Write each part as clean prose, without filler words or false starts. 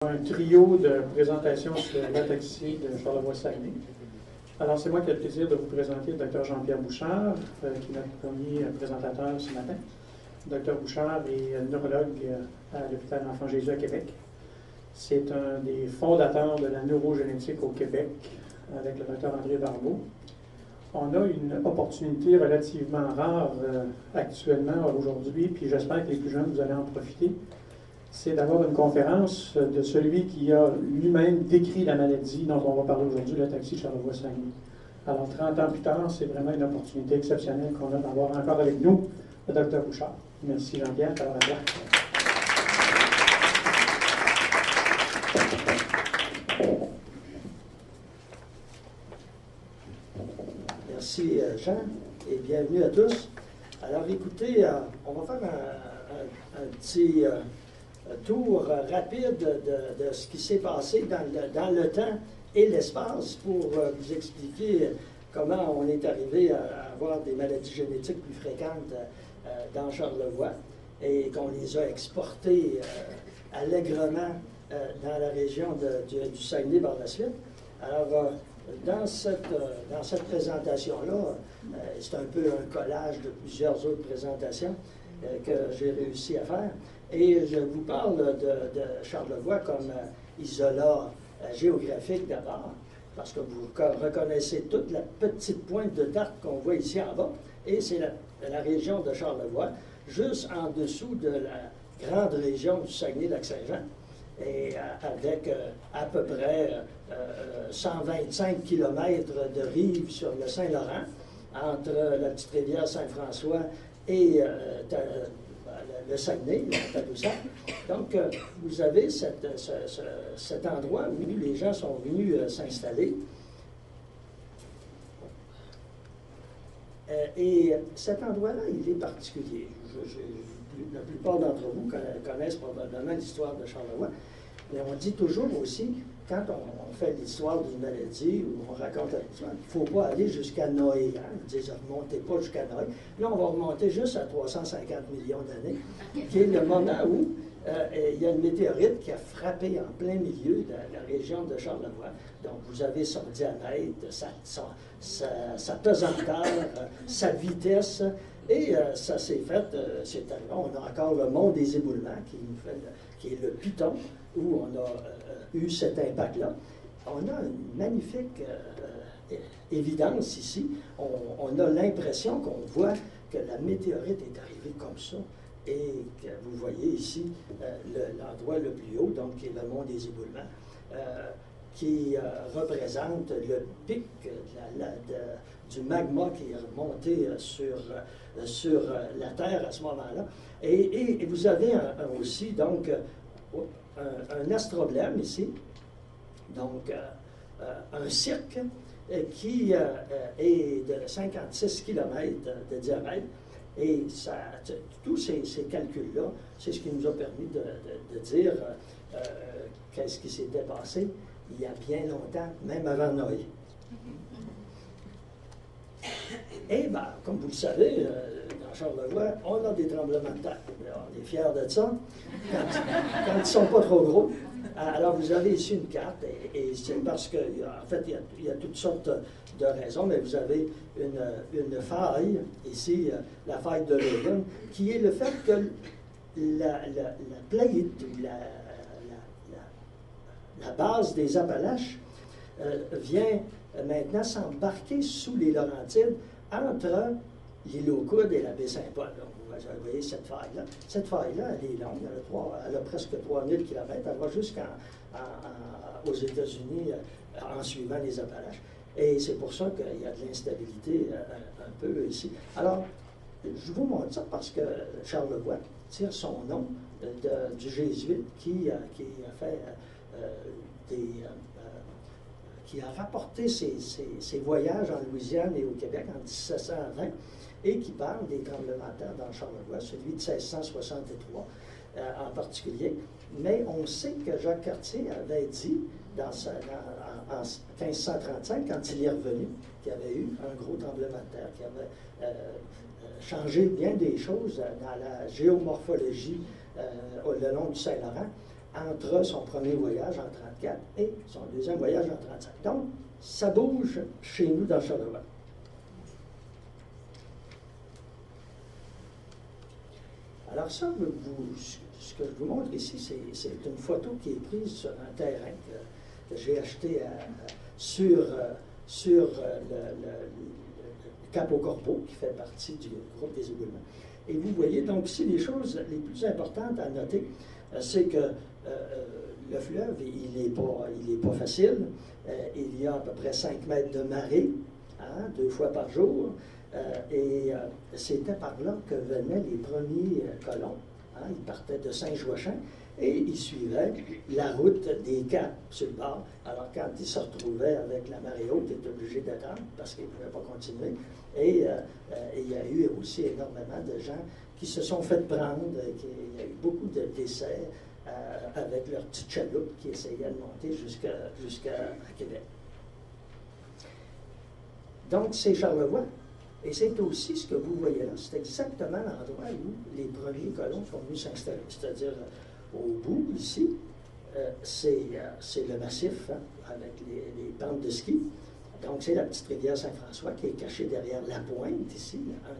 Un trio de présentations sur l'ataxie de Charlevoix-Saguenay. Alors, c'est moi qui ai le plaisir de vous présenter le Dr Jean-Pierre Bouchard, qui est notre premier présentateur ce matin. Le Dr Bouchard est neurologue à l'hôpital Enfant Jésus à Québec. C'est un des fondateurs de la neurogénétique au Québec, avec le Dr André Barbeau. On a une opportunité relativement rare actuellement, aujourd'hui, puis j'espère que les plus jeunes, vous allez en profiter. C'est d'avoir une conférence de celui qui a lui-même décrit la maladie dont on va parler aujourd'hui, l'ataxie Charlevoix-Saguenay. Alors, 30 ans plus tard, c'est vraiment une opportunité exceptionnelle qu'on a d'avoir encore avec nous le Dr Bouchard. Merci Jean-Pierre, tu as la place. Merci Jean et bienvenue à tous. Alors écoutez, on va faire un petit tour rapide de ce qui s'est passé dans le temps et l'espace pour vous expliquer comment on est arrivé à avoir des maladies génétiques plus fréquentes dans Charlevoix et qu'on les a exportées allègrement dans la région du Saguenay par la suite. Alors, dans cette présentation-là, c'est un peu un collage de plusieurs autres présentations que j'ai réussi à faire. Et je vous parle de Charlevoix comme isolat géographique d'abord, parce que vous reconnaissez toute la petite pointe de tarte qu'on voit ici en bas, et c'est la région de Charlevoix, juste en dessous de la grande région du Saguenay-Lac-Saint-Jean, et avec à peu près 125 km de rive sur le Saint-Laurent, entre la petite rivière Saint-François et le Saguenay, le Tadoussac. Donc, vous avez cet endroit où les gens sont venus s'installer. Et cet endroit-là, il est particulier. La plupart d'entre vous connaissent probablement l'histoire de Charlevoix, mais on dit toujours aussi, quand on fait l'histoire d'une maladie ou on raconte l'histoire, il ne faut pas aller jusqu'à Noé. Hein? Ils disent, ne remontez pas jusqu'à Noé. Là, on va remonter juste à 350 millions d'années, qui est le moment où il y a une météorite qui a frappé en plein milieu de la région de Charlevoix. Donc, vous avez son diamètre, sa pesanteur, sa vitesse, et ça s'est fait, on a encore le mont des éboulements qui est le Piton, où on a eu cet impact-là. On a une magnifique évidence ici. On a l'impression qu'on voit que la météorite est arrivée comme ça et que vous voyez ici l'endroit le plus haut, donc qui est le mont des éboulements, qui représente le pic du magma qui est remonté sur la Terre à ce moment-là. Et vous avez aussi, donc, un astroblème ici, donc un cirque qui est de 56 km de diamètre. Et tous ces calculs-là, c'est ce qui nous a permis de dire qu'est-ce qui s'était passé il y a bien longtemps, même avant Noé. Et bien, comme vous le savez, dans Charlevoix, on a des tremblements de terre. On est fiers de ça, quand ils ne sont pas trop gros. Alors, vous avez ici une carte, et c'est parce que, en fait, il y a toutes sortes de raisons, mais vous avez une faille, ici, la faille de Logan, qui est le fait que la plaïde, la base des Appalaches, vient maintenant s'embarquer sous les Laurentides entre l'île aux Coudes et la baie Saint-Paul. Vous voyez cette faille-là. Cette faille-là, elle est longue, elle a presque 3000 km, elle va jusqu'aux États-Unis en suivant les Appalaches. Et c'est pour ça qu'il y a de l'instabilité un peu ici. Alors, je vous montre ça parce que Charlevoix tire son nom du jésuite qui a fait qui a rapporté ses voyages en Louisiane et au Québec en 1720 et qui parle des tremblements de terre dans Charlevoix, celui de 1663 en particulier. Mais on sait que Jacques Cartier avait dit en 1535, quand il est revenu, qu'il y avait eu un gros tremblement de terre, qui avait changé bien des choses dans la géomorphologie le long du Saint-Laurent, entre son premier voyage en 1934 et son deuxième voyage en 1935. Donc, ça bouge chez nous dans Charlevoix. Alors ça, ce que je vous montre ici, c'est une photo qui est prise sur un terrain que j'ai acheté sur le Cap au Corbeau, qui fait partie du groupe des éboulements. Et vous voyez donc ici les choses les plus importantes à noter, c'est que le fleuve, il n'est pas facile. Il y a à peu près 5 mètres de marée, hein, 2 fois par jour. C'était par là que venaient les premiers colons. Hein, ils partaient de Saint-Joachim et ils suivaient la route des caps sur le bord. Alors, quand ils se retrouvaient avec la marée haute, ils étaient obligés d'attendre parce qu'ils ne pouvaient pas continuer. Et il y a eu aussi énormément de gens qui se sont fait prendre. Il y a eu beaucoup de décès avec leur petite chaloupe qui essayaient de monter jusqu'à Québec. Donc, c'est Charlevoix. Et c'est aussi ce que vous voyez là. C'est exactement l'endroit où les premiers colons sont venus s'installer. C'est-à-dire, au bout, ici, c'est le massif, hein, avec les pentes de ski. Donc, c'est la petite rivière Saint-François qui est cachée derrière la pointe, ici.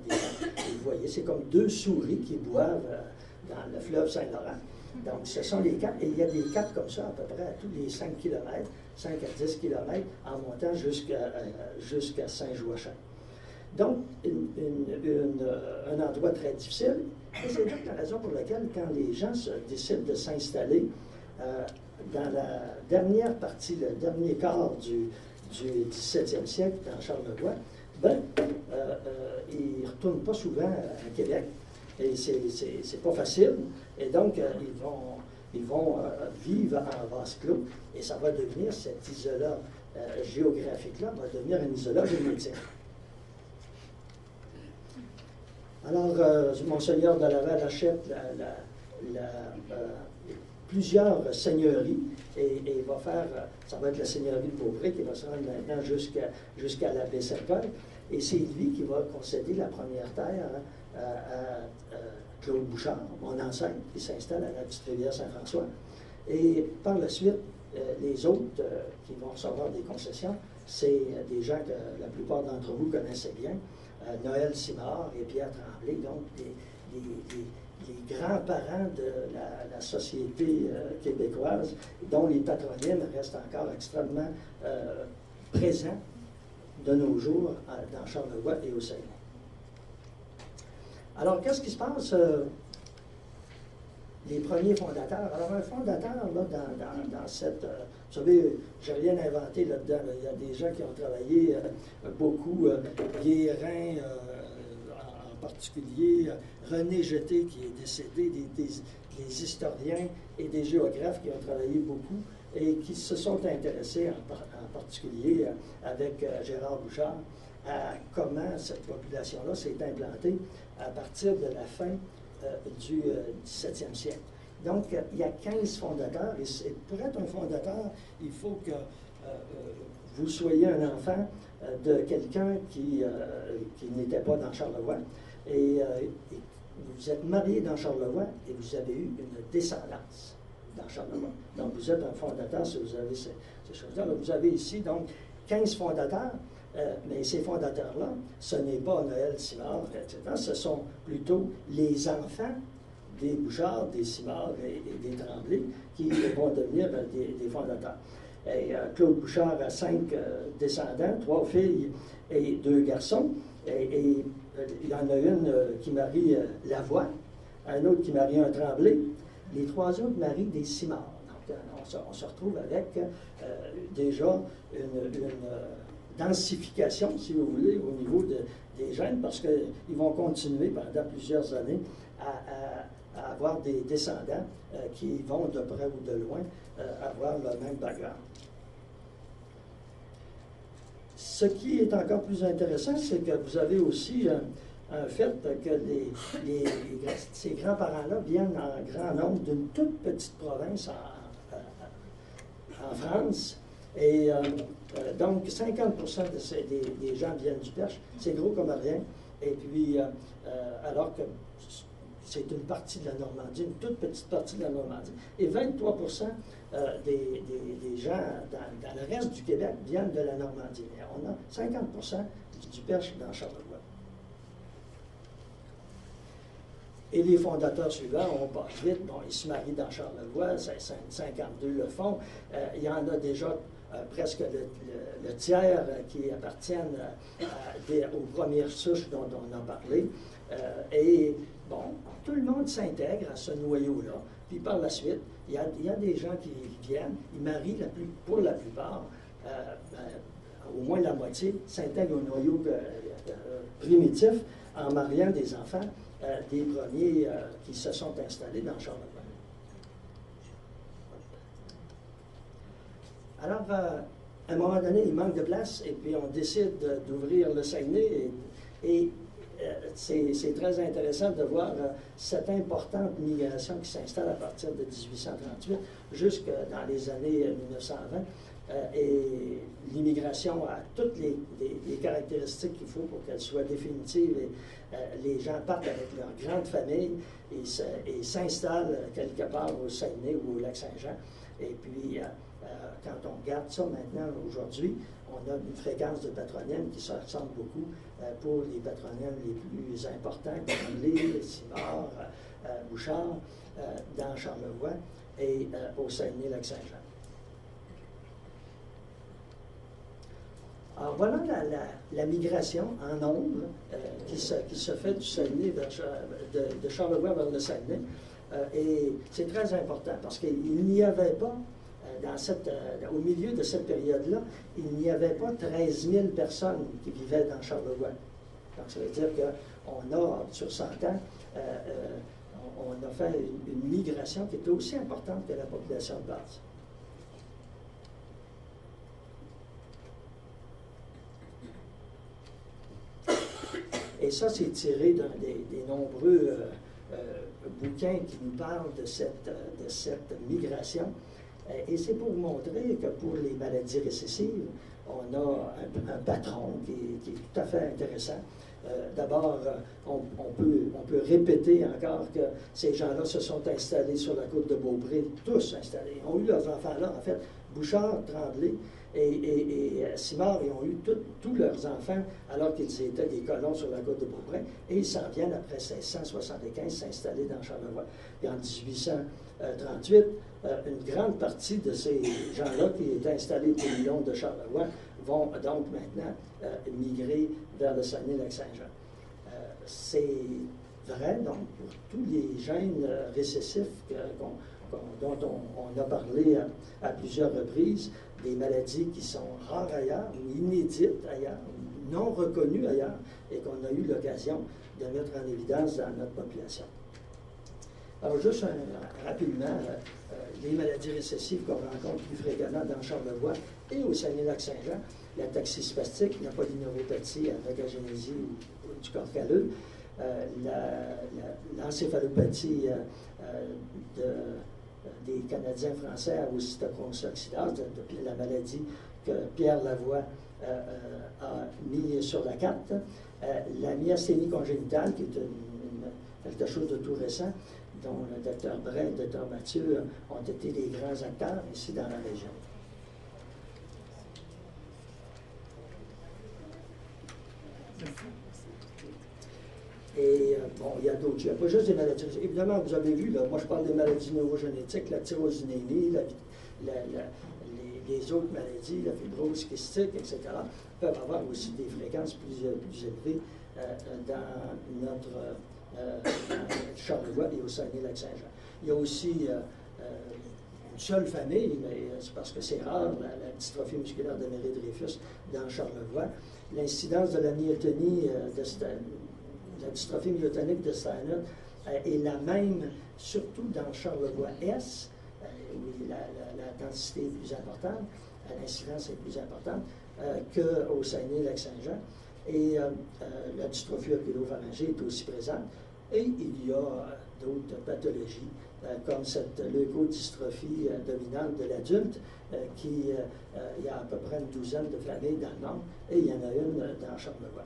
Et vous voyez, c'est comme 2 souris qui boivent dans le fleuve Saint-Laurent. Donc, ce sont les caps. Et il y a des caps comme ça, à peu près à tous les 5 km, 5 à 10 km, en montant jusqu'à Saint-Joachim. Donc, un endroit très difficile. Et c'est donc la raison pour laquelle, quand les gens décident de s'installer dans la dernière partie, le dernier quart du 17e siècle, dans Charlevoix, ils ne retournent pas souvent à Québec. Et c'est pas facile. Et donc, ils vont vivre en vase clos. Et ça va devenir, cet isolat géographique-là, va devenir un isolat génétique. Alors, Monseigneur de Laval achète plusieurs seigneuries et va faire, ça va être la seigneurie de Beaupré qui va se rendre maintenant jusqu'à la baie Saint-Paul. Et c'est lui qui va concéder la première terre à Claude Bouchard, mon ancêtre, qui s'installe à la petite rivière Saint-François. Et par la suite, les autres qui vont recevoir des concessions, c'est des gens que la plupart d'entre vous connaissaient bien. Noël Simard et Pierre Tremblay, donc les grands-parents de la société québécoise, dont les patronymes restent encore extrêmement présents de nos jours dans Charlevoix et au Saguenay. Alors, qu'est-ce qui se passe? Les premiers fondateurs. Alors, un fondateur, là, dans cette... vous savez, je n'ai rien inventé là-dedans. Là. Il y a des gens qui ont travaillé beaucoup. Guérin, en particulier, René Jeté, qui est décédé, des historiens et des géographes qui ont travaillé beaucoup et qui se sont intéressés, en particulier avec Gérard Bouchard, à comment cette population-là s'est implantée à partir de la fin du 17e siècle. Donc, il y a 15 fondateurs, et pour être un fondateur, il faut que vous soyez un enfant de quelqu'un qui n'était pas dans Charlevoix, et vous êtes marié dans Charlevoix, et vous avez eu une descendance dans Charlevoix. Donc, vous êtes un fondateur si vous avez ces choses-là. Vous avez ici, donc, 15 fondateurs. Mais ces fondateurs-là, ce n'est pas Noël Simard, etc. Ce sont plutôt les enfants des Bouchard, des Simard et des Tremblay qui vont devenir des fondateurs. Et Claude Bouchard a 5 descendants, 3 filles et 2 garçons. Et il y en a une qui marie Lavoie, un autre qui marie un Tremblay. Les 3 autres marient des Simard. Donc, on se retrouve avec déjà une densification, si vous voulez, au niveau des gènes, parce qu'ils vont continuer pendant plusieurs années à avoir des descendants qui vont, de près ou de loin, avoir le même background. Ce qui est encore plus intéressant, c'est que vous avez aussi un fait que ces grands-parents-là viennent en grand nombre d'une toute petite province en France. Et donc, 50% des gens viennent du Perche. C'est gros comme rien. Et puis, alors que c'est une partie de la Normandie, une toute petite partie de la Normandie. Et 23% des gens dans le reste du Québec viennent de la Normandie. Mais on a 50% du Perche dans Charlevoix. Et les fondateurs suivants, on passe vite, bon, ils se marient dans Charlevoix, 52 le font. Il y en a déjà presque le tiers qui appartiennent aux premières souches dont on a parlé. Et bon, tout le monde s'intègre à ce noyau-là. Puis par la suite, il y a des gens qui viennent, ils marient pour la plupart, au moins la moitié, s'intègrent au noyau primitif en mariant des enfants des premiers qui se sont installés dans Charlevoix. Alors, à un moment donné, il manque de place et puis on décide d'ouvrir le Saguenay et c'est très intéressant de voir cette importante migration qui s'installe à partir de 1838 jusque dans les années 1920. Et l'immigration a toutes les caractéristiques qu'il faut pour qu'elle soit définitive. Et, les gens partent avec leur grande famille et s'installent quelque part au Saguenay ou au Lac-Saint-Jean. Et puis, quand on regarde ça maintenant, aujourd'hui, on a une fréquence de patronymes qui se ressemble beaucoup pour les patronymes les plus importants, comme Lille, Simard, Bouchard, dans Charlevoix et au Saguenay-Lac-Saint-Jean. Alors voilà la migration en nombre qui se fait du Saguenay de Charlevoix vers le Saguenay. Et c'est très important parce qu'il n'y avait pas, au milieu de cette période-là, il n'y avait pas 13 000 personnes qui vivaient dans Charlevoix. Donc ça veut dire qu'on a, sur 100 ans, on a fait une migration qui était aussi importante que la population de base. Et ça, c'est tiré des nombreux bouquins qui nous parlent de cette migration. Et c'est pour montrer que pour les maladies récessives, on a un patron qui est tout à fait intéressant. D'abord, on peut répéter encore que ces gens-là se sont installés sur la côte de Beaupré, tous installés. Ils ont eu leurs enfants là, en fait. Bouchard, Tremblay et Simard, ils ont eu tous leurs enfants alors qu'ils étaient des colons sur la côte de Beaupré. Et ils s'en viennent après 1675 s'installer dans Charlevoix. Et en 1838, une grande partie de ces gens-là qui étaient installés tout le long de Charlevoix vont donc maintenant migrer vers le Saguenay-Lac-Saint-Jean. C'est vrai, donc, pour tous les gènes récessifs dont on a parlé à plusieurs reprises, des maladies qui sont rares ailleurs, ou inédites ailleurs, ou non reconnues ailleurs, et qu'on a eu l'occasion de mettre en évidence dans notre population. Alors, juste rapidement, les maladies récessives qu'on rencontre plus fréquemment dans Charlevoix et au Saguenay-Lac-Saint-Jean, la taxie spastique, la polyneuropathie avec agénésie ou du corps calleux, l'encéphalopathie des Canadiens français à ocytochrome oxydase, la maladie que Pierre Lavoie a mis sur la carte, la myasthénie congénitale, qui est quelque chose de tout récent, dont le docteur Bray et le docteur Mathieu ont été les grands acteurs ici dans la région. Et bon, il y a d'autres. Il n'y a pas juste des maladies. Évidemment, vous avez vu, là, moi je parle des maladies neurogénétiques, la tyrosinémie, les autres maladies, la fibrose kystique, etc., peuvent avoir aussi des fréquences plus élevées dans notre Charlevoix et au Saguenay-Lac-Saint-Jean. Il y a aussi une seule famille, mais c'est parce que c'est rare, la dystrophie musculaire d'Emery-Dreyfus dans Charlevoix. L'incidence de la myotonie la dystrophie myotonique de Steiner est la même, surtout dans Charlevoix-Est, où la densité est plus importante, l'incidence est plus importante qu'au Saguenay-Lac-Saint-Jean. Et la dystrophie oculopharyngée est aussi présente. Et il y a d'autres pathologies, comme cette leucodystrophie dominante de l'adulte, il y a à peu près une douzaine de familles dans le monde, et il y en a une dans Charlevoix.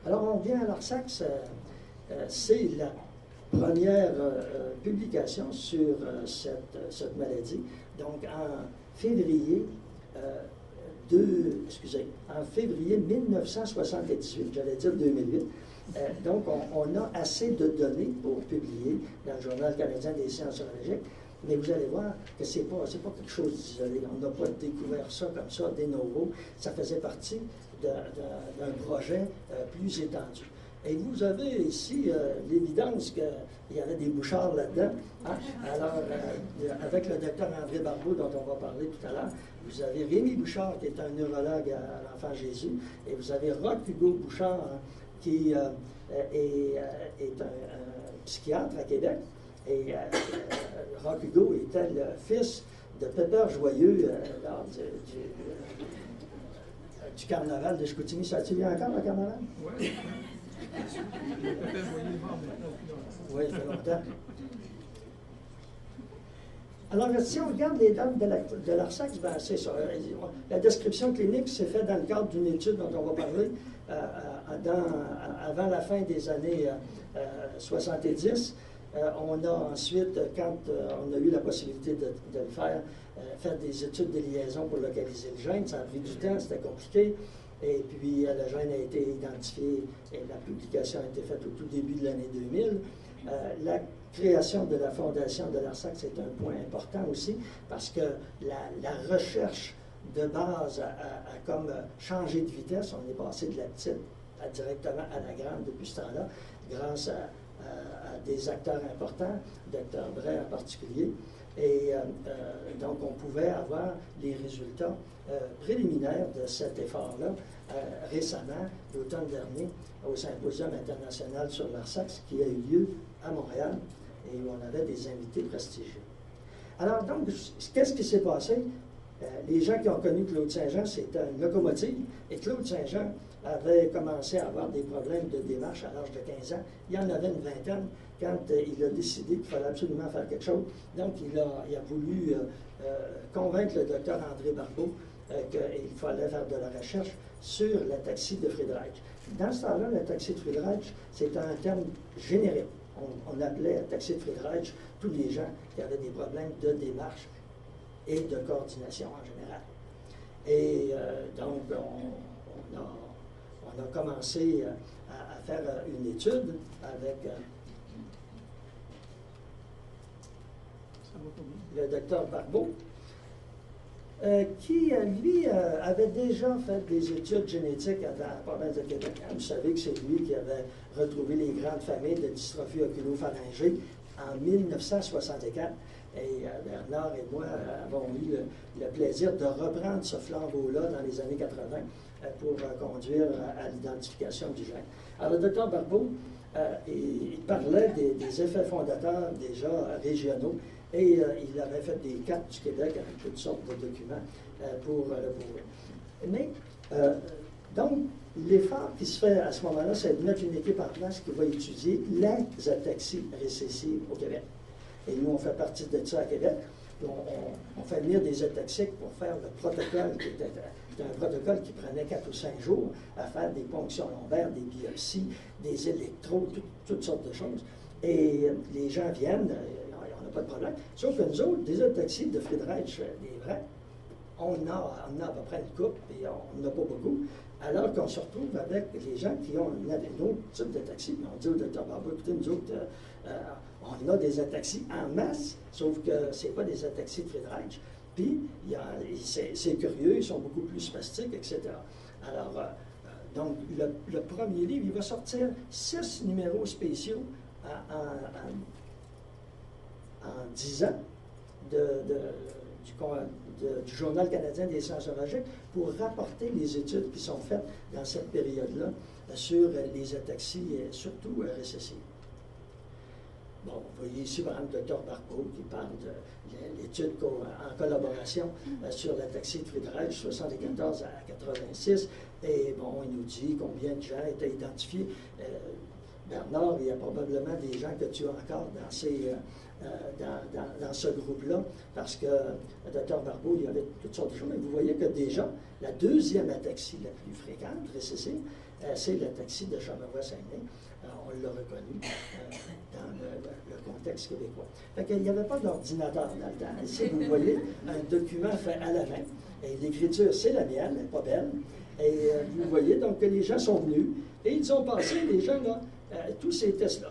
Alors, on vient à l'Arsac, c'est la première publication sur cette maladie. Donc, en février en février 1978, j'allais dire 2008. Donc, on a assez de données pour publier dans le Journal canadien des sciences urologiques, mais vous allez voir que ce n'est pas quelque chose d'isolé. On n'a pas découvert ça comme ça, des novo. Ça faisait partie d'un projet plus étendu. Et vous avez ici l'évidence qu'il y avait des bouchards là-dedans. Hein? Alors, avec le docteur André Barbeau, dont on va parler tout à l'heure, vous avez Rémi Bouchard, qui est un neurologue à l'Enfant Jésus, et vous avez Roch-Hugo Bouchard, qui est un psychiatre à Québec. Et Roch-Hugo était le fils de Pépère Joyeux lors du carnaval de Chicoutimi. Ça a-t-il eu encore, le carnaval? Oui. Oui, ça fait longtemps. Alors, si on regarde les données de l'ARSAC, ben, c'est ça. La description clinique s'est faite dans le cadre d'une étude dont on va parler avant la fin des années 70. On a ensuite, quand on a eu la possibilité de le faire, fait des études de liaison pour localiser le gène. Ça a pris du temps, c'était compliqué. Et puis, le gène a été identifié et la publication a été faite au tout début de l'année 2000. La création de la fondation de l'ARSAC, c'est un point important aussi, parce que la recherche de base a comme changé de vitesse. On est passé de la petite directement à la grande depuis ce temps-là, grâce à des acteurs importants, Dr. Bray en particulier. Et donc, on pouvait avoir les résultats préliminaires de cet effort-là récemment, l'automne dernier, au Symposium international sur l'ARSAC, qui a eu lieu à Montréal, et où on avait des invités prestigieux. Alors, donc, qu'est-ce qui s'est passé? Les gens qui ont connu Claude Saint-Jean, c'était une locomotive, et Claude Saint-Jean avait commencé à avoir des problèmes de démarche à l'âge de 15 ans. Il y en avait une vingtaine quand il a décidé qu'il fallait absolument faire quelque chose. Donc, il a voulu convaincre le docteur André Barbeau qu'il fallait faire de la recherche sur l'ataxie de Friedreich. Dans ce temps-là, l'ataxie de Friedreich, c'était un terme générique. On appelait ataxie de Friedreich tous les gens qui avaient des problèmes de démarche et de coordination en général. Et donc, on a commencé à faire une étude avec le docteur Barbeau, qui, lui, avait déjà fait des études génétiques dans la province de Québec. Vous savez que c'est lui qui avait retrouvé les grandes familles de dystrophie oculopharyngée en 1964. Et Bernard et moi avons eu le plaisir de reprendre ce flambeau-là dans les années 80 pour conduire à l'identification du gène. Alors, le docteur Barbeau, il parlait des effets fondateurs déjà régionaux, et il avait fait des cartes du Québec avec toutes sortes de documents pour le prouver. Mais, donc, l'effort qui se fait à ce moment-là, c'est de mettre une équipe en place qui va étudier les ataxies récessives au Québec. Et nous, on fait partie de ça à Québec. On fait venir des ataxiques pour faire le protocole, qui était un protocole qui prenait 4 ou 5 jours à faire des ponctions lombaires, des biopsies, des électrodes, toutes sortes de choses. Et les gens viennent, on n'a pas de problème. Sauf que nous autres, des ataxies de Friedreich, des vrais, on a à peu près une couple, et on n'a pas beaucoup. Alors qu'on se retrouve avec les gens qui ont un autre type d'ataxie. On dit au docteur Barbeau, écoutez, nous autres, on a des ataxies en masse, sauf que ce n'est pas des ataxies de Friedreich. Puis, c'est curieux, ils sont beaucoup plus spastiques, etc. Alors, donc, le premier livre, il va sortir 6 numéros spéciaux en 10 ans du Journal canadien des sciences urologiques pour rapporter les études qui sont faites dans cette période-là sur les ataxies, surtout récessives. Bon, vous voyez ici, par exemple, le docteur Barbeau qui parle de l'étude en collaboration sur l'ataxie de Friedreich, 74 à 86. Et bon, il nous dit combien de gens étaient identifiés. Bernard, il y a probablement des gens que tu as encore dans ce groupe-là, parce que le docteur Barbeau, il y avait toutes sortes de choses. Mais vous voyez que déjà, la deuxième ataxie la plus fréquente, récessive, c'est l'ataxie de Charlevoix-Saguenay. On l'a reconnu dans le contexte québécois. Fait qu'il n'y avait pas d'ordinateur dans le temps. Ici, vous voyez un document fait à la main. Et l'écriture, c'est la mienne, elle n'est pas belle. Et vous voyez donc que les gens sont venus et ils ont passé, les gens, là, tous ces tests-là.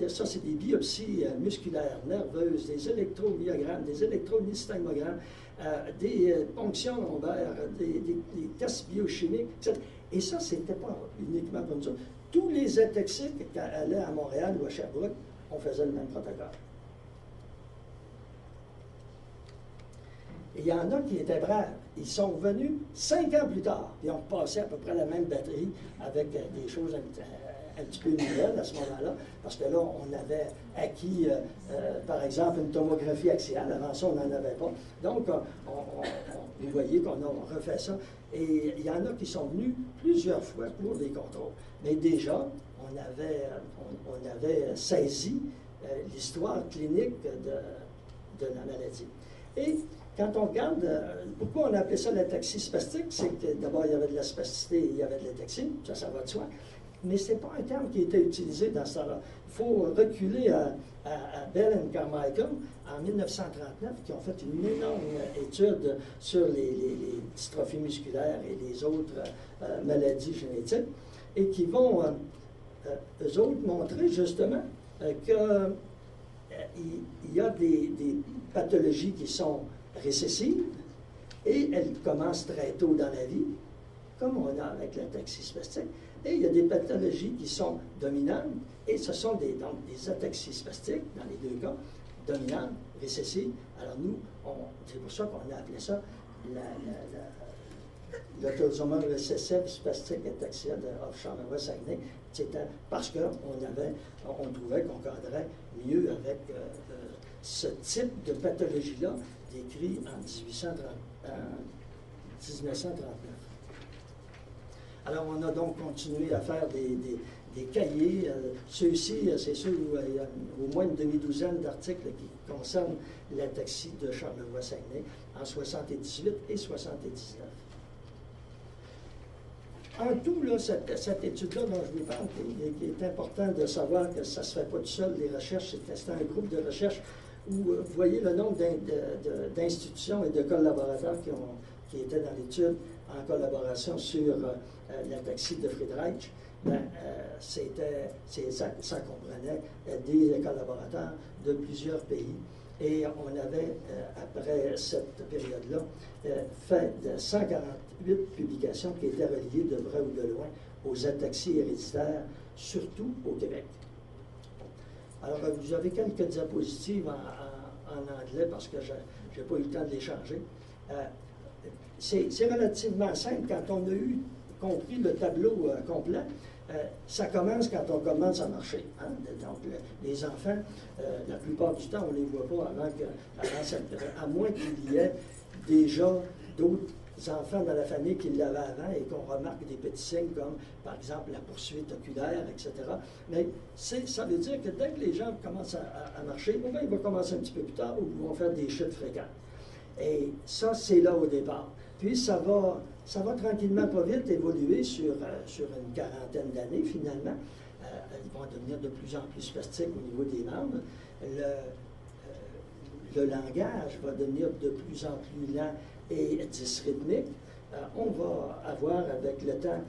Ça, c'est des biopsies musculaires, nerveuses, des électromyogrammes, des électronystagmogrammes, des ponctions lombaires, des tests biochimiques, etc. Et ça, ce n'était pas uniquement comme ça. Tous les ataxiques qui allaient à Montréal ou à Sherbrooke, on faisait le même protocole. Et il y en a qui étaient braves. Ils sont venus 5 ans plus tard, et ont passé à peu près la même batterie avec des choses un petit peu nouvelles à ce moment-là, parce que là, on avait acquis, par exemple, une tomographie axiale. Avant ça, on n'en avait pas. Donc, vous voyez qu'on a refait ça. Et il y en a qui sont venus plusieurs fois pour des contrôles. Mais déjà, on avait saisi l'histoire clinique de la maladie. Et quand on regarde, pourquoi on appelait ça l'ataxie spastique, c'est que d'abord, il y avait de la spasticité et il y avait de l'ataxie, ça va de soi. Mais ce n'est pas un terme qui était utilisé dans ce temps-là. Il faut reculer à Bell et Carmichael en 1939, qui ont fait une énorme étude sur les dystrophies musculaires et les autres maladies génétiques, et qui vont, eux autres, montrer justement qu'il y a des pathologies qui sont récessives, et elles commencent très tôt dans la vie, comme on a avec l'ataxie spastique. Et il y a des pathologies qui sont dominantes, et ce sont des ataxies spastiques, dans les deux cas, dominantes, récessives. Alors nous, c'est pour ça qu'on a appelé ça l'autosomal recessive spastique ataxia de Charlevoix-Saguenay. C'était parce qu'on trouvait qu'on cadrait mieux avec ce type de pathologie-là décrit en 1939. Alors, on a donc continué à faire des cahiers. Ceux-ci, c'est ceux où il y a au moins une demi-douzaine d'articles qui concernent l'ataxie de Charlevoix-Saguenay en 78 et 79. En tout, là, cette étude-là dont je vous parle, qui est important de savoir que ça ne se fait pas tout seul, les recherches, c'est un groupe de recherche où vous voyez le nombre d'institutions et de collaborateurs qui étaient dans l'étude en collaboration sur l'ataxie de Friedreich. Ça comprenait des collaborateurs de plusieurs pays. Et on avait, après cette période-là, fait 148 publications qui étaient reliées de près ou de loin aux ataxies héréditaires, surtout au Québec. Alors, vous avez quelques diapositives en anglais parce que je n'ai pas eu le temps de les changer. C'est relativement simple. Quand on a compris le tableau complet, ça commence quand on commence à marcher. Hein? Donc, les enfants, la plupart du temps, on ne les voit pas à moins qu'il y ait déjà d'autres enfants dans la famille qui l'avaient avant et qu'on remarque des petits signes comme, par exemple, la poursuite oculaire, etc. Mais ça veut dire que dès que les gens commencent à marcher, ou bien ils vont commencer un petit peu plus tard ou ils vont faire des chutes fréquentes. Et ça, c'est là au départ. Puis ça va tranquillement, pas vite, évoluer sur une quarantaine d'années, finalement. Ils vont devenir de plus en plus spastiques au niveau des membres. Le langage va devenir de plus en plus lent et dysrythmique. On va avoir avec le temps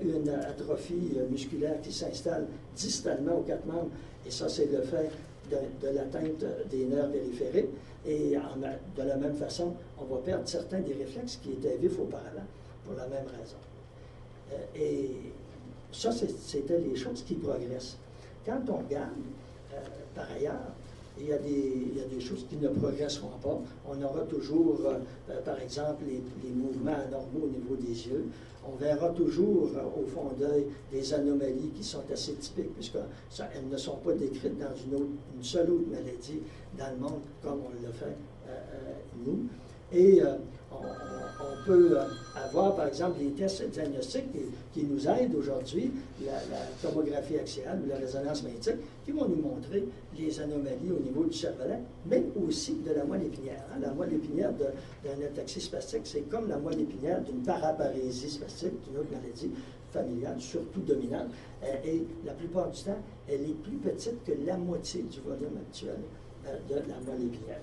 une atrophie musculaire qui s'installe distalement aux 4 membres, et ça, c'est le fait de l'atteinte des nerfs périphériques. Et de la même façon, on va perdre certains des réflexes qui étaient vifs auparavant, pour la même raison. Et ça, c'était les choses qui progressent. Quand on regarde, par ailleurs, il y a des choses qui ne progresseront pas. On aura toujours, par exemple, les mouvements anormaux au niveau des yeux. On verra toujours au fond d'œil des anomalies qui sont assez typiques, puisqu'elles ne sont pas décrites dans une seule autre maladie dans le monde comme on l'a fait nous. Et on peut avoir, par exemple, des tests diagnostiques qui nous aident aujourd'hui, la tomographie axiale ou la résonance magnétique, qui vont nous montrer les anomalies au niveau du cervelet, mais aussi de la moelle épinière. Hein. La moelle épinière d'un ataxie spastique, c'est comme la moelle épinière d'une paraparésie spastique, d'une autre maladie. familiale, surtout dominante, et la plupart du temps, elle est plus petite que la moitié du volume actuel de la moelle épinière.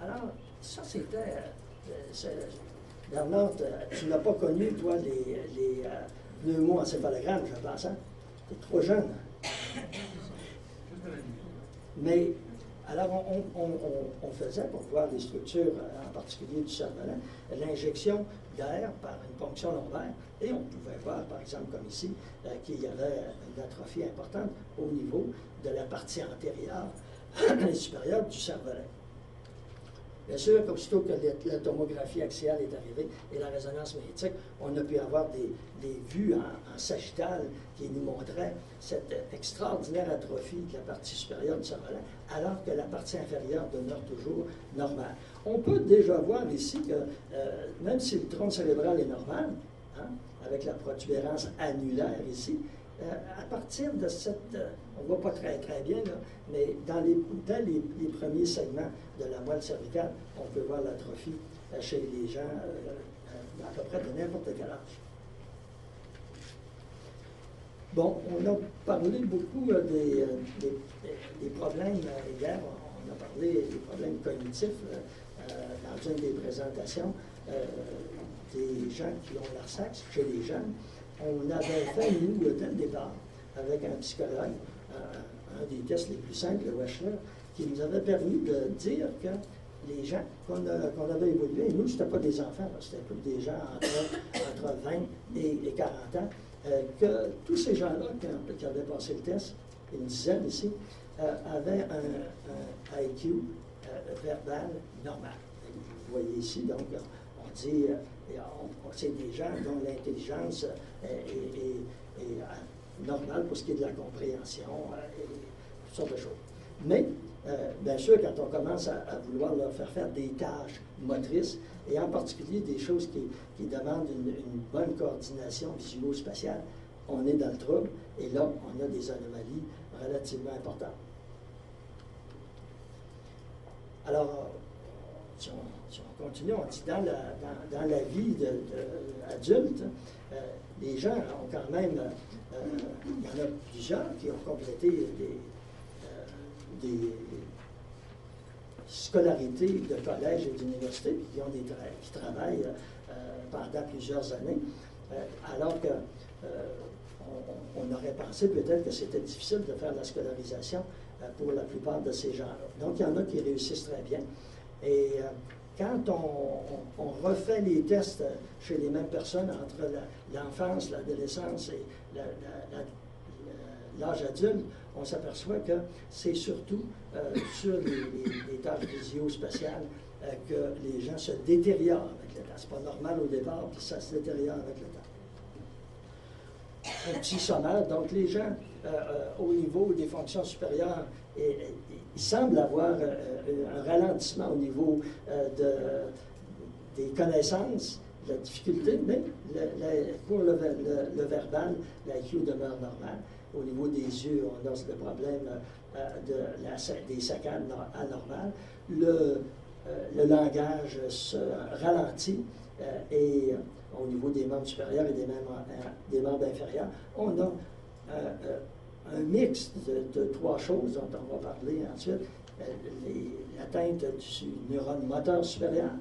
Alors, ça c'était... Bernard, tu n'as pas connu, toi, les pneumoencéphalogrammes, je pense, hein? Tu es trop jeune. Mais, alors, on faisait, pour voir les structures, en particulier du cervelet, l'injection d'air par une ponction lombaire, et on pouvait voir, par exemple, comme ici, qu'il y avait une atrophie importante au niveau de la partie antérieure et supérieure du cervelet. Bien sûr, aussitôt que la tomographie axiale est arrivée et la résonance magnétique, on a pu avoir des vues en sagittal qui nous montraient cette extraordinaire atrophie de la partie supérieure du cervelet, alors que la partie inférieure demeure toujours normale. On peut déjà voir ici que, même si le tronc cérébral est normal, hein, avec la protubérance annulaire ici, à partir de cette... on ne voit pas très bien, là, mais dans les premiers segments de la moelle cervicale, on peut voir l'atrophie chez les gens à peu près de n'importe quel âge. Bon, on a parlé beaucoup des problèmes hier, on a parlé des problèmes cognitifs dans une des présentations des gens qui ont l'ARSAX, chez les jeunes. On avait fait, nous, dès le départ, avec un psychologue, un des tests les plus simples, le Wechsler, qui nous avait permis de dire que les gens qu'on avait évolués, et nous, ce n'était pas des enfants, c'était tous des gens entre 20 et 40 ans, que tous ces gens-là qui avaient passé le test, une dizaine ici, avaient un IQ verbal normal. Vous voyez ici, donc, on dit... c'est des gens dont l'intelligence est normale pour ce qui est de la compréhension et toutes sortes de choses. Mais, bien sûr, quand on commence à vouloir leur faire des tâches motrices, et en particulier des choses qui demandent une bonne coordination visuo-spatiale, on est dans le trouble, et là, on a des anomalies relativement importantes. Alors, si on continue, on dit dans la vie adulte, les gens ont quand même, il y en a plusieurs qui ont complété des scolarités de collège et d'université, qui travaillent pendant plusieurs années, alors que on aurait pensé peut-être que c'était difficile de faire la scolarisation pour la plupart de ces gens-là. Donc, il y en a qui réussissent très bien. Et quand on refait les tests chez les mêmes personnes entre l'enfance, l'adolescence et l'âge adulte, on s'aperçoit que c'est surtout sur les tâches visio-spatiales que les gens se détériorent avec le temps. Ce n'est pas normal au départ, puis ça se détériore avec le temps. Un petit sommaire, donc les gens au niveau des fonctions supérieures, ils semblent avoir un ralentissement au niveau des connaissances, de la difficulté, mais pour le verbal, l'IQ demeure normal. Au niveau des yeux, on a le problème des saccades anormales. Le langage se ralentit et au niveau des membres supérieurs et des membres inférieurs, on a un mix de trois choses dont on va parler ensuite. L'atteinte du neurone moteur supérieur,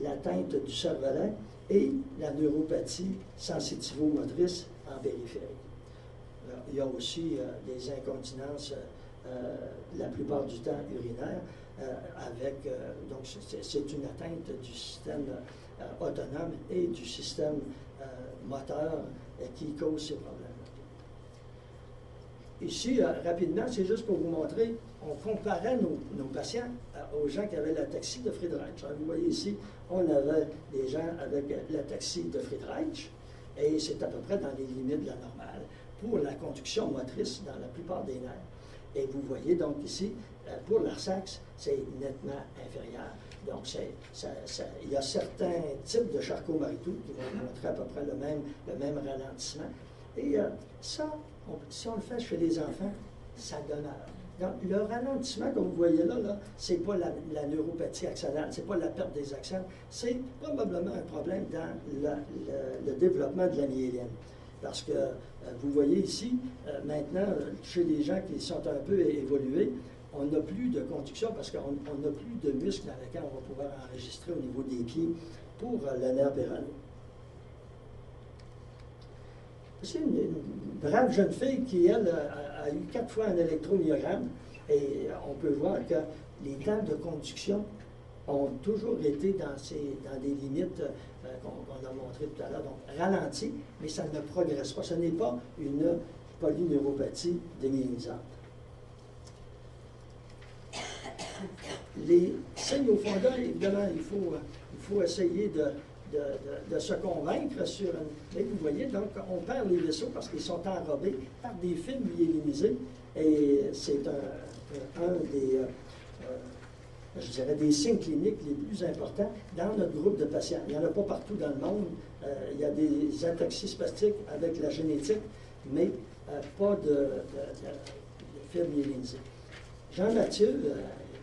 l'atteinte du cervelet et la neuropathie sensitivo-motrice en périphérie. Alors, il y a aussi des incontinences, la plupart du temps urinaires, donc c'est une atteinte du système autonome et du système moteur qui cause ces problèmes. Ici, rapidement, c'est juste pour vous montrer, on comparait nos patients aux gens qui avaient l'ataxie de Friedreich. Vous voyez ici, on avait des gens avec l'ataxie de Friedreich, et c'est à peu près dans les limites de la normale pour la conduction motrice dans la plupart des nerfs. Et vous voyez donc ici, pour l'ARSAX, c'est nettement inférieur. Donc, il y a certains types de Charcot-Marie-Tooth qui vont montrer à peu près le même ralentissement. Et ça, si on le fait chez les enfants, ça demeure. Donc, le ralentissement que vous voyez là, ce n'est pas la neuropathie axonale, ce n'est pas la perte des axones, c'est probablement un problème dans le développement de la myéline. Parce que vous voyez ici, maintenant, chez les gens qui sont un peu évolués, on n'a plus de conduction parce qu'on n'a plus de muscles dans lesquels on va pouvoir enregistrer au niveau des pieds pour le nerf péronné. C'est une brave jeune fille qui, elle, a eu 4 fois un électromyogramme et on peut voir que les temps de conduction ont toujours été dans des limites qu'on a montrées tout à l'heure, donc ralenti, mais ça ne progresse pas. Ce n'est pas une polyneuropathie démyélisante. Les signes au fond d'œil, évidemment, il faut essayer de se convaincre sur une... Mais vous voyez, donc, on perd les vaisseaux parce qu'ils sont enrobés par des fils myélinisés et c'est un des... je dirais, des signes cliniques les plus importants dans notre groupe de patients. Il n'y en a pas partout dans le monde. Il y a des ataxies spastiques avec la génétique, mais pas de fibres myélinisées. Jean-Mathieu,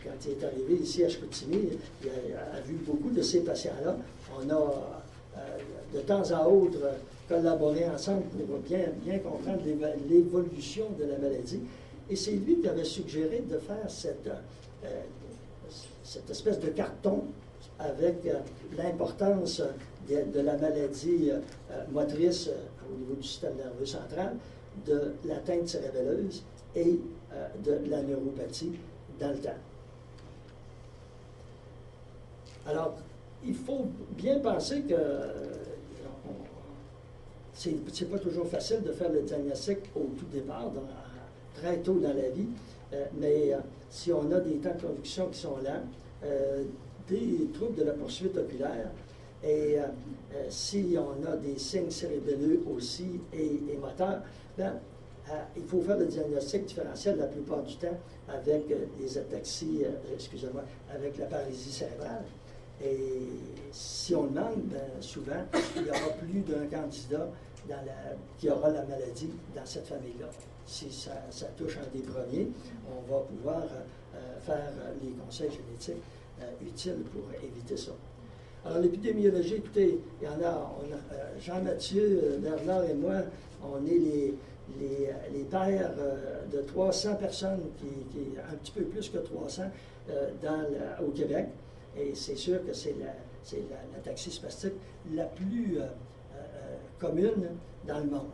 quand il est arrivé ici à Chicoutimi, il a vu beaucoup de ces patients-là. On a, de temps à autre, collaboré ensemble pour bien comprendre l'évolution de la maladie. Et c'est lui qui avait suggéré de faire cette espèce de carton avec l'importance de la maladie motrice au niveau du système nerveux central, de l'atteinte cérébelleuse et de la neuropathie dans le temps. Alors, il faut bien penser que c'est pas toujours facile de faire le diagnostic au tout départ, très tôt dans la vie, mais si on a des temps de conduction qui sont lents, des troubles de la poursuite oculaire, et si on a des signes cérébelleux aussi et moteurs, ben, il faut faire le diagnostic différentiel la plupart du temps avec les ataxies, excusez-moi, avec la paralysie cérébrale. Et si on demande, ben, souvent, il y aura plus d'un candidat qui aura la maladie dans cette famille-là. Si ça touche un des premiers, on va pouvoir faire les conseils génétiques utiles pour éviter ça. Alors, l'épidémiologie, écoutez, il y en a, Jean-Mathieu, Bernard et moi, on est les pères de 300 personnes, un petit peu plus que 300 au Québec. Et c'est sûr que c'est l'ataxie spastique la plus commune dans le monde.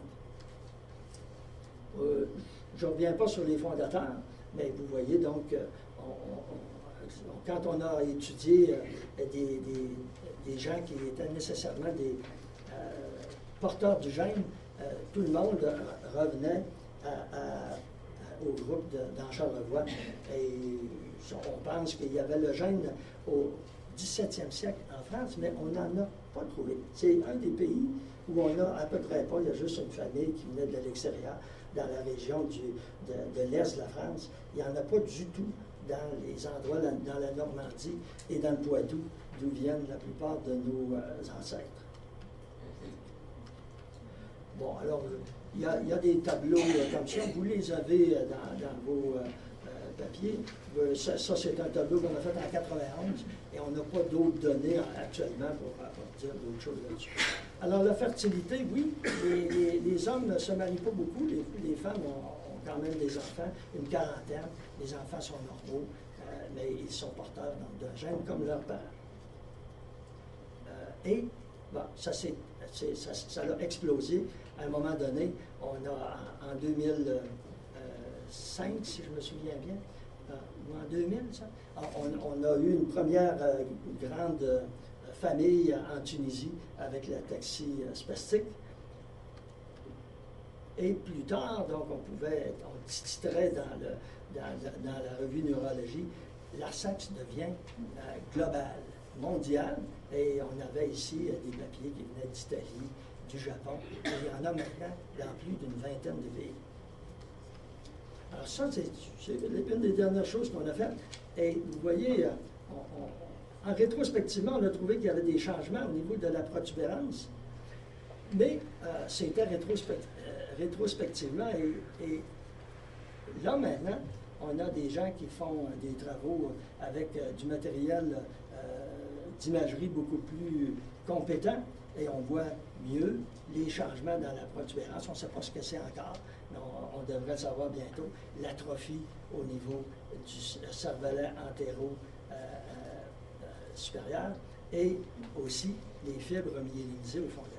Je ne reviens pas sur les fondateurs, mais vous voyez donc, quand on a étudié des gens qui étaient nécessairement des porteurs du gène, tout le monde revenait au groupe dans Charlevoix. Et on pense qu'il y avait le gène au 17e siècle en France, mais on n'en a pas trouvé. C'est un des pays où on n'a à peu près pas, il y a juste une famille qui venait de l'extérieur, dans la région de l'Est de la France. Il n'y en a pas du tout dans les endroits, dans la Normandie et dans le Poitou, d'où viennent la plupart de nos ancêtres. Bon, alors, il y a des tableaux comme ça, vous les avez dans vos papiers. Ça c'est un tableau qu'on a fait en 91 et on n'a pas d'autres données actuellement pour dire d'autres choses là-dessus. Alors, la fertilité, oui, les hommes ne se marient pas beaucoup, les femmes ont quand même des enfants, une quarantaine, les enfants sont normaux, mais ils sont porteurs d'un gène comme leurs parents. Et, bon, ça a explosé. À un moment donné, on a, en 2005, si je me souviens bien, ou en 2000, ça, on a eu une première grande famille en Tunisie avec l'ataxie spastique. Et plus tard, donc, on titrait dans la revue Neurologie, la sexe devient globale, mondiale, et on avait ici des papiers qui venaient d'Italie, du Japon, et il y en a maintenant dans plus d'une vingtaine de pays. Alors ça, c'est une des dernières choses qu'on a faites. Et vous voyez, en rétrospectivement, on a trouvé qu'il y avait des changements au niveau de la protubérance, mais c'était rétrospectivement, et là maintenant, on a des gens qui font des travaux avec du matériel d'imagerie beaucoup plus compétent et on voit mieux les changements dans la protubérance. On ne sait pas ce que c'est encore, mais on devrait savoir bientôt l'atrophie au niveau du cervelet antéro-supérieur et aussi les fibres myélinisées au fond de l'œil.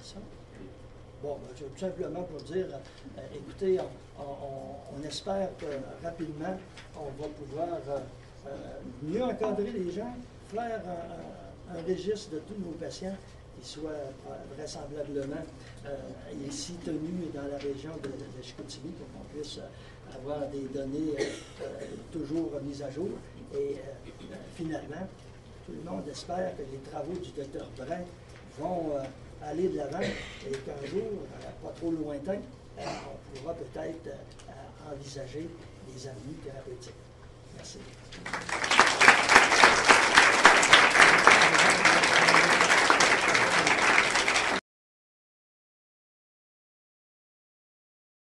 Ça. Bon, tout simplement pour dire, écoutez, on espère que rapidement, on va pouvoir mieux encadrer les gens, faire un registre de tous nos patients qui soit vraisemblablement ici tenu dans la région de Chicoutimi pour qu'on puisse avoir des données toujours mises à jour. Et finalement, tout le monde espère que les travaux du Dr Brun vont aller de l'avant et qu'un jour, pas trop lointain, on pourra peut-être envisager des avenues thérapeutiques. Merci.